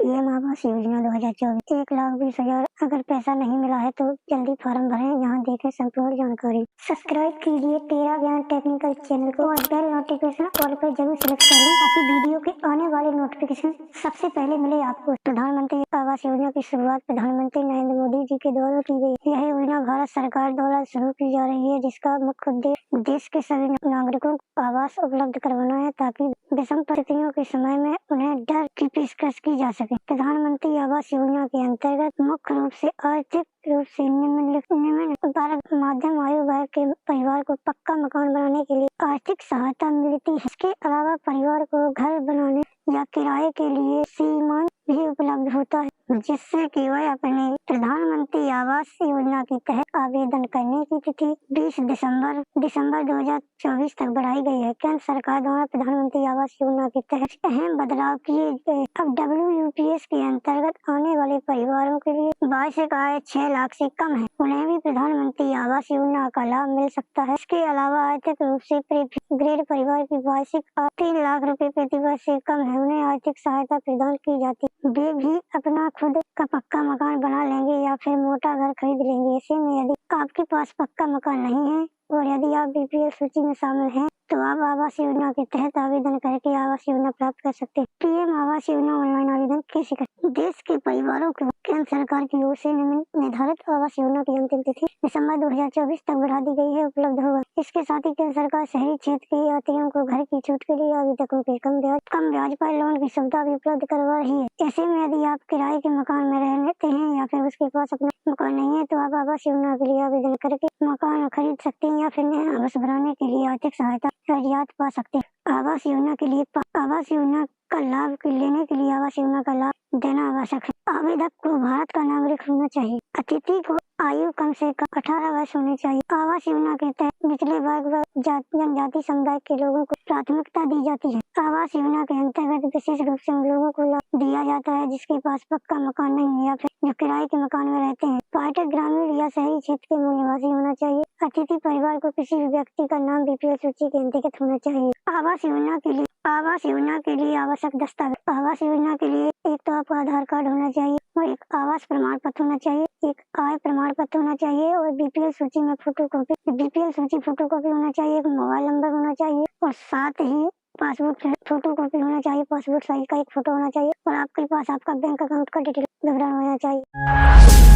PM Awas Yojana 2024 1,20,000 अगर पैसा नहीं मिला है तो जल्दी फॉर्म भरें। यहाँ देखें संपूर्ण जानकारी। सब्सक्राइब कीजिए तेरा ज्ञान टेक्निकल चैनल को और बेल नोटिफिकेशन ऑल पर जरूर सिलेक्ट कर लें ताकि वीडियो के आने वाले नोटिफिकेशन सबसे पहले मिले आपको। प्रधानमंत्री आवास योजना की शुरुआत प्रधानमंत्री नरेंद्र मोदी जी के द्वारा की गई। यह योजना भारत सरकार द्वारा शुरू की जा रही है, जिसका मुख्य उद्देश्य देश के सभी नागरिकों को आवास उपलब्ध करवाना है ताकि विषम परिस्थितियों के समय में उन्हें डर की पेशकश की जा सके। प्रधानमंत्री आवास योजना के अंतर्गत मुख्य रूप से आर्थिक रूप से निम्न मध्यम आयु वर्ग के परिवार को पक्का मकान बनाने के लिए आर्थिक सहायता मिलती है। इसके अलावा परिवार को घर बनाने या किराए के लिए सीमांत भी उपलब्ध होता है, जिससे कि वह अपने प्रधानमंत्री आवास योजना के तहत आवेदन करने की तिथि 20 दिसंबर 2024 तक बढ़ाई गई है। केंद्र सरकार द्वारा प्रधानमंत्री आवास योजना के तहत अहम बदलाव किए गए। अब WUPS के अंतर्गत आने वाले परिवारों के लिए वार्षिक आय 6 लाख से कम है, उन्हें भी प्रधानमंत्री आवास योजना का लाभ मिल सकता है। इसके अलावा आर्थिक रूप से ग्रेड परिवार की वार्षिक आय 3 लाख रुपए प्रति वर्ष से कम है, उन्हें आर्थिक सहायता प्रदान की जाती है। वे भी अपना खुद का पक्का मकान बना लेंगे या फिर मोटा घर खरीद लेंगे। ऐसे में यदि आपके पास पक्का मकान नहीं है और यदि आप BPL सूची में शामिल हैं तो आप आवास योजना के तहत आवेदन करके आवास योजना प्राप्त कर सकते हैं। पीएम आवास योजना ऑनलाइन आवेदन कैसे करें? देश के परिवारों को केंद्र सरकार की ओर से निर्धारित आवास योजना की अंतिम तिथि दिसंबर 2024 तक बढ़ा दी गई है, उपलब्ध होगा। इसके साथ ही केंद्र सरकार शहरी क्षेत्र के यात्रियों को घर की छूट के लिए आवेदकों के कम ब्याज पर लोन की सुविधा भी उपलब्ध करवा रही है। ऐसे में यदि आप किराए के मकान में रहते हैं या फिर उसके पास अपना मकान नहीं है तो आप आवास योजना के लिए आवेदन करके मकान खरीद सकते हैं या फिर नया आवास बनाने के लिए आर्थिक सहायता रियायत पा सकते हैं। आवास योजना का लाभ लेने के लिए आवास योजना का लाभ देना आवश्यक है। आवेदक को भारत का नागरिक होना चाहिए। अतिथि को आयु कम से कम 18 वर्ष होनी चाहिए। आवास योजना के तहत पिछड़े वर्ग व जनजाति समुदाय के लोगों को प्राथमिकता दी जाती है। आवास योजना के अंतर्गत विशेष रूप से उन लोगों को लाभ दिया जाता है जिसके पास पक्का मकान नहीं है या फिर जो किराए के मकान में रहते हैं। पाठक ग्रामीण या शहरी क्षेत्र के मूल निवासी होना चाहिए। अतिथि परिवार को किसी भी व्यक्ति का नाम BPL सूची के अंतर्गत होना चाहिए। आवास योजना के लिए आवश्यक दस्तावेज। आवास योजना के लिए एक तो आपका आधार कार्ड होना चाहिए और एक आवास प्रमाण पत्र होना चाहिए, एक आय प्रमाण पत्र होना चाहिए और BPL सूची में BPL सूची फोटोकॉपी होना चाहिए, एक मोबाइल नंबर होना चाहिए और साथ ही पासपोर्ट फोटोकॉपी होना चाहिए, पासपोर्ट साइज का एक फोटो होना चाहिए और आपके पास आपका बैंक अकाउंट का डिटेल विवरण होना चाहिए।